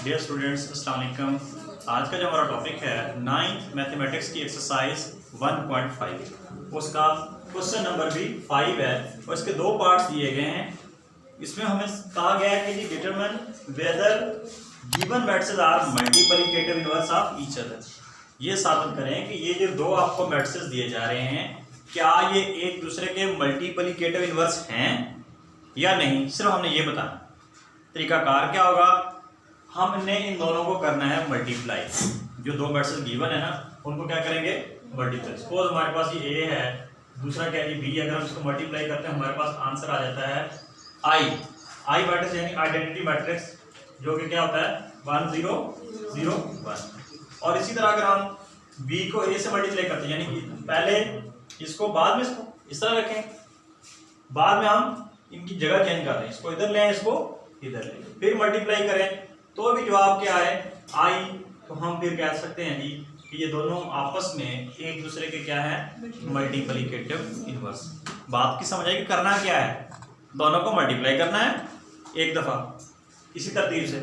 Dear students, अस्सलाम वालेकुम। आज का जो हमारा टॉपिक है 9th मैथमेटिक्स की एक्सरसाइज 1.5, उसका क्वेश्चन नंबर भी 5 है और इसके दो पार्ट्स दिए गए हैं। इसमें हमें कहा गया है कि determine whether given matrices are multiplicative inverse of each other. ये साबित करें कि ये जो दो आपको मैट्रिसेस दिए जा रहे हैं क्या ये एक दूसरे के मल्टीप्लिकेटिव इनवर्स हैं या नहीं, सिर्फ हमने ये बताना। तरीकाकार क्या होगा, हमने इन दोनों को करना है मल्टीप्लाई। जो दो मैट्रिसेस गिवन है ना उनको क्या करेंगे, मल्टीप्लाई। सपोज हमारे पास ये ए है, दूसरा क्या है बी। अगर हम इसको मल्टीप्लाई करते हैं हमारे पास आंसर आ जाता है आई मैट्रिक्स, यानी आइडेंटिटी मैट्रिक्स, जो कि क्या होता है 1 0 0 1। और इसी तरह अगर हम बी को ए से मल्टीप्लाई करते हैं, यानी कि पहले इसको बाद में इसको इस तरह रखें, बाद में हम इनकी जगह चेंज कर रहे हैं, इसको इधर ले आए, इसको इधर ले, फिर मल्टीप्लाई करें तो भी जवाब क्या है आई। तो हम फिर कह सकते हैं जी कि ये दोनों आपस में एक दूसरे के क्या है, मल्टीप्लिकेटिव इनवर्स। बात की समझ आएगी, करना क्या है, दोनों को मल्टीप्लाई करना है एक दफा इसी तरतीब से।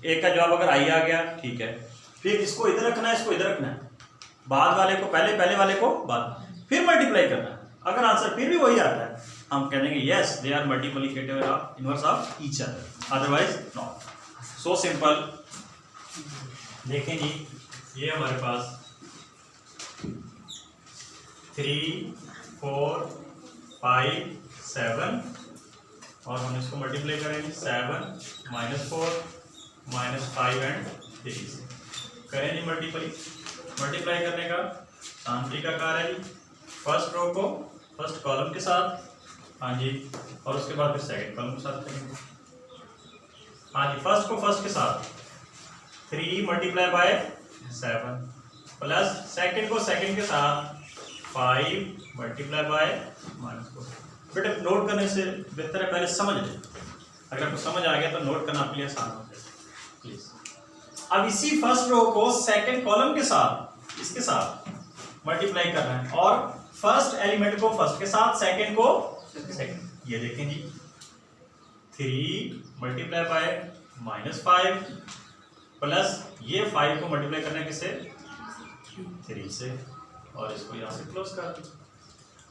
एक का जवाब अगर आई आ गया ठीक है, फिर इसको इधर रखना है, इसको इधर रखना है, बाद वाले को पहले, पहले वाले को बाद, फिर मल्टीप्लाई करना है। अगर आंसर फिर भी वही आता है हम कह देंगे yes they are multiplicative inverse of each other, otherwise not. So simple. देखें जी, ये हमारे पास 3 4 5 7 और हम इसको मल्टीप्लाई करेंगे 7 -4 -5 एंड 3 से करें जी मल्टीप्लाई करने का तांत्रिक आकार है जी। फर्स्ट रो को फर्स्ट कॉलम के साथ, हाँ जी, और उसके बाद फिर सेकंड कॉलम के साथ करेंगे। हाँ जी, फर्स्ट को फर्स्ट के साथ 3 मल्टीप्लाई बाय 7 प्लस सेकंड को सेकंड के साथ 5 मल्टीप्लाई बाय -4। बेटा नोट करने से बेहतर है पहले समझ लें, अगर आपको समझ आ गया तो नोट करना आपके लिए आसान हो जाए प्लीज। अब इसी फर्स्ट रो को सेकंड कॉलम के साथ इसके साथ मल्टीप्लाई करना है और फर्स्ट एलिमेंट को फर्स्ट के साथ, सेकंड को सेकंड। ये देखें जी 3 मल्टीप्लाई बाय -5 प्लस ये 5 को मल्टीप्लाई करना है किससे, 3 से, और इसको यहां से क्लोज कर दो।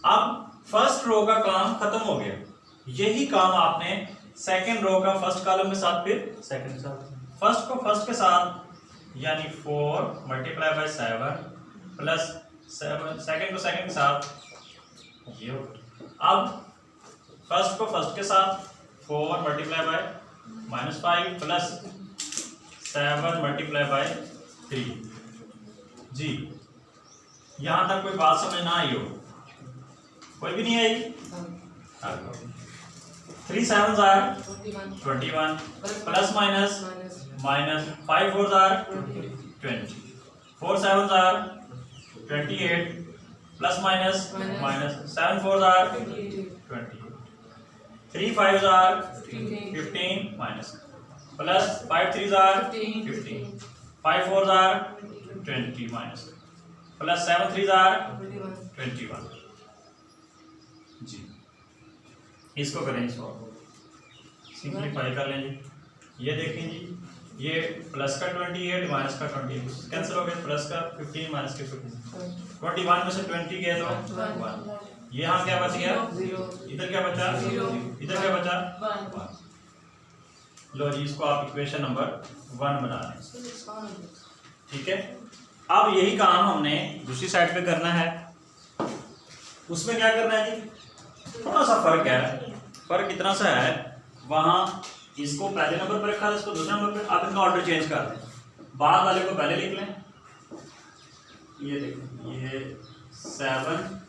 अब फर्स्ट रो का काम खत्म हो गया, यही काम आपने सेकंड रो का फर्स्ट कॉलम के साथ फिर सेकंड के साथ, फर्स्ट को फर्स्ट के साथ यानी 4 मल्टीप्लाई बाय 7 प्लस 7 सेकंड को सेकंड के साथ ये। अब फर्स्ट को फर्स्ट के साथ 4 multiply by -5 plus 7 multiply by 3 जी। यहां तक कोई बात समझ ना आई हो, कोई भी नहीं आई? 3 7s are 21 plus minus -5 4s are 20, 4 7s are 28 plus minus -7 4s are 28, 3 5s are 15 minus plus 5 3s are 15, 5 4s are 20 minus plus 7 3s are 21 जी। इसको करें, इसको सिंपलीफाई कर लें जी। ये देखें जी, ये प्लस का 28 माइनस का 20 कैंसिल हो गया, प्लस का 15 माइनस के 15, 21 में से 20 गए तो 1। ये यहाँ क्या बच गया, इधर क्या बचा, इधर क्या बचा 1। लो जी, इसको आप इक्वेशन नंबर 1 बना लें, ठीक है। अब यही काम हमने दूसरी साइड पे करना है, उसमें क्या करना है जी, थोड़ा सा फर्क है। फर्क इतना सा है, वहां इसको पहले नंबर पर रखा था, इसको दूसरे नंबर पर। आप इनका ऑर्डर चेंज कर दें, बाद वाले को पहले लिख लें। ये देखो, ये 7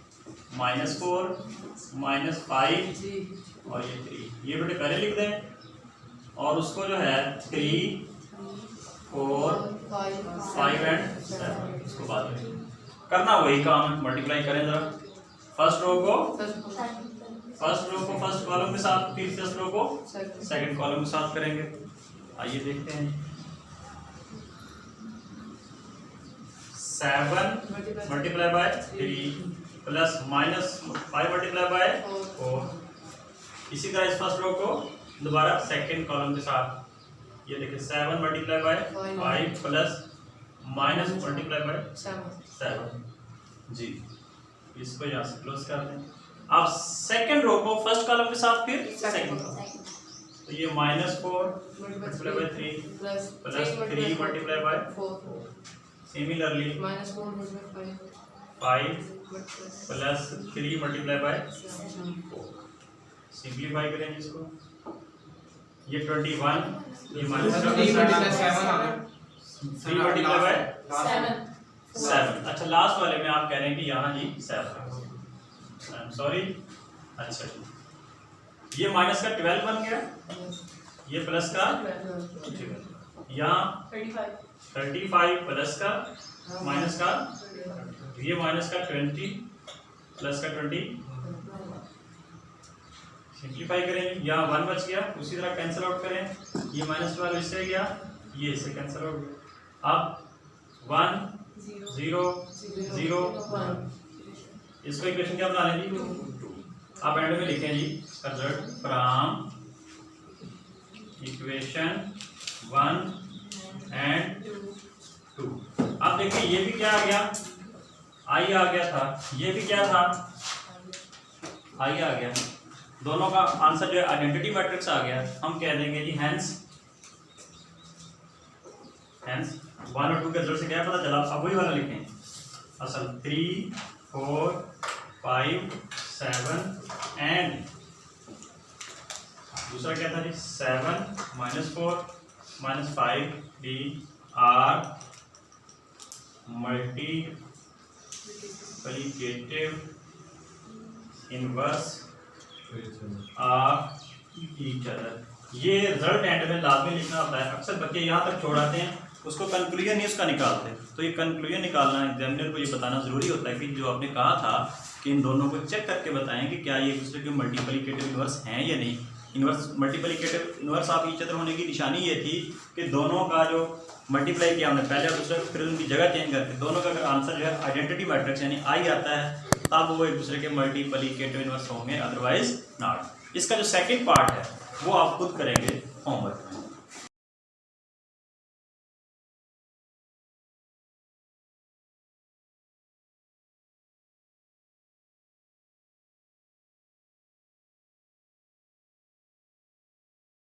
-4 -5 और ये 3, ये बेटे पहले लिख दें, और उसको जो है 3 4 5 एंड 7 इसको बाद में करना। वही काम है, मल्टीप्लाई करें जरा। फर्स्ट रो को फर्स्ट कॉलम के साथ, फिर फर्स्ट रो को सेकंड कॉलम के साथ करेंगे। आइए देखते हैं। 7 multiply by 3 plus -5 multiply by 4। इसी तरह इस फर्स्ट रो को दोबारा सेकंड कॉलम के साथ ये देखिए 7 multiply by 5 plus minus multiply by 7 जी। इसको यहाँ से क्लोज कर दें। अब सेकंड रो को फर्स्ट कॉलम के साथ फिर सेकंड तो ये -4 multiply by 3 plus 3 multiply by 4 similarly -4 multiply 5 plus 3 multiply by 4 simplify करेंगे इसको। ये 21 ये माइनस 3 मल्टीप्लाई बाय 7। अच्छा लास्ट वाले में आप कह रहे हैं कि यहाँ जी 7 आई एम सॉरी। अच्छा जी ये माइनस का 12 बन गया, ये प्लस का यहाँ 35 प्लस का माइनस का ये माइनस का 20 प्लस का 20 सिंप्लीफाई करेंगे। यहाँ 1 बच गया, उसी तरह कैंसिल आउट करें। ये -12 इससे गया, ये इससे कैंसिल आउट गया। अब 1 0 0 1 इसको इक्वेशन क्या बना लें जी 2। आप एंड में लिखें जी रिजल्ट फ्रॉम इक्वेशन 1 एंड 2। अब देखिए ये भी क्या आ गया आई आ गया था, ये भी क्या था आई आ गया। दोनों का आंसर जो है आइडेंटिटी मैट्रिक्स आ गया। हम कह देंगे जी हैंस 1 और 2 के रिजल्ट से क्या पता चला। अब वही वाला लिखें असल 3 4 5 7 एंड दूसरा क्या था जी 7 -4 -5 D R multiplicative inverse each other. ये रिजल्ट एंड में लाजमी लिखना होता है। अक्सर बच्चे यहाँ तक छोड़ आते हैं, उसको कंक्लूजन ही उसका निकालते हैं। तो ये कंक्लूजन निकालना एग्जामिनर को ये बताना ज़रूरी होता है कि जो आपने कहा था कि इन दोनों को चेक करके बताएं कि क्या ये एक दूसरे के मल्टीप्लिकेटिव इनवर्स हैं या नहीं। Inverse multiplicative inverse of each other होने की निशानी ये थी कि दोनों का जो मल्टीप्लाई किया हमने पहले और दूसरे फिर उनकी जगह चेंज करके दोनों का अगर आंसर जो है आइडेंटिटी मैट्रिक्स यानी आई आता है तब वो एक दूसरे के मल्टीप्लिकेटिव इनवर्स होंगे, अदरवाइज नॉट। इसका जो सेकंड पार्ट है वो आप खुद करेंगे होमवर्क में।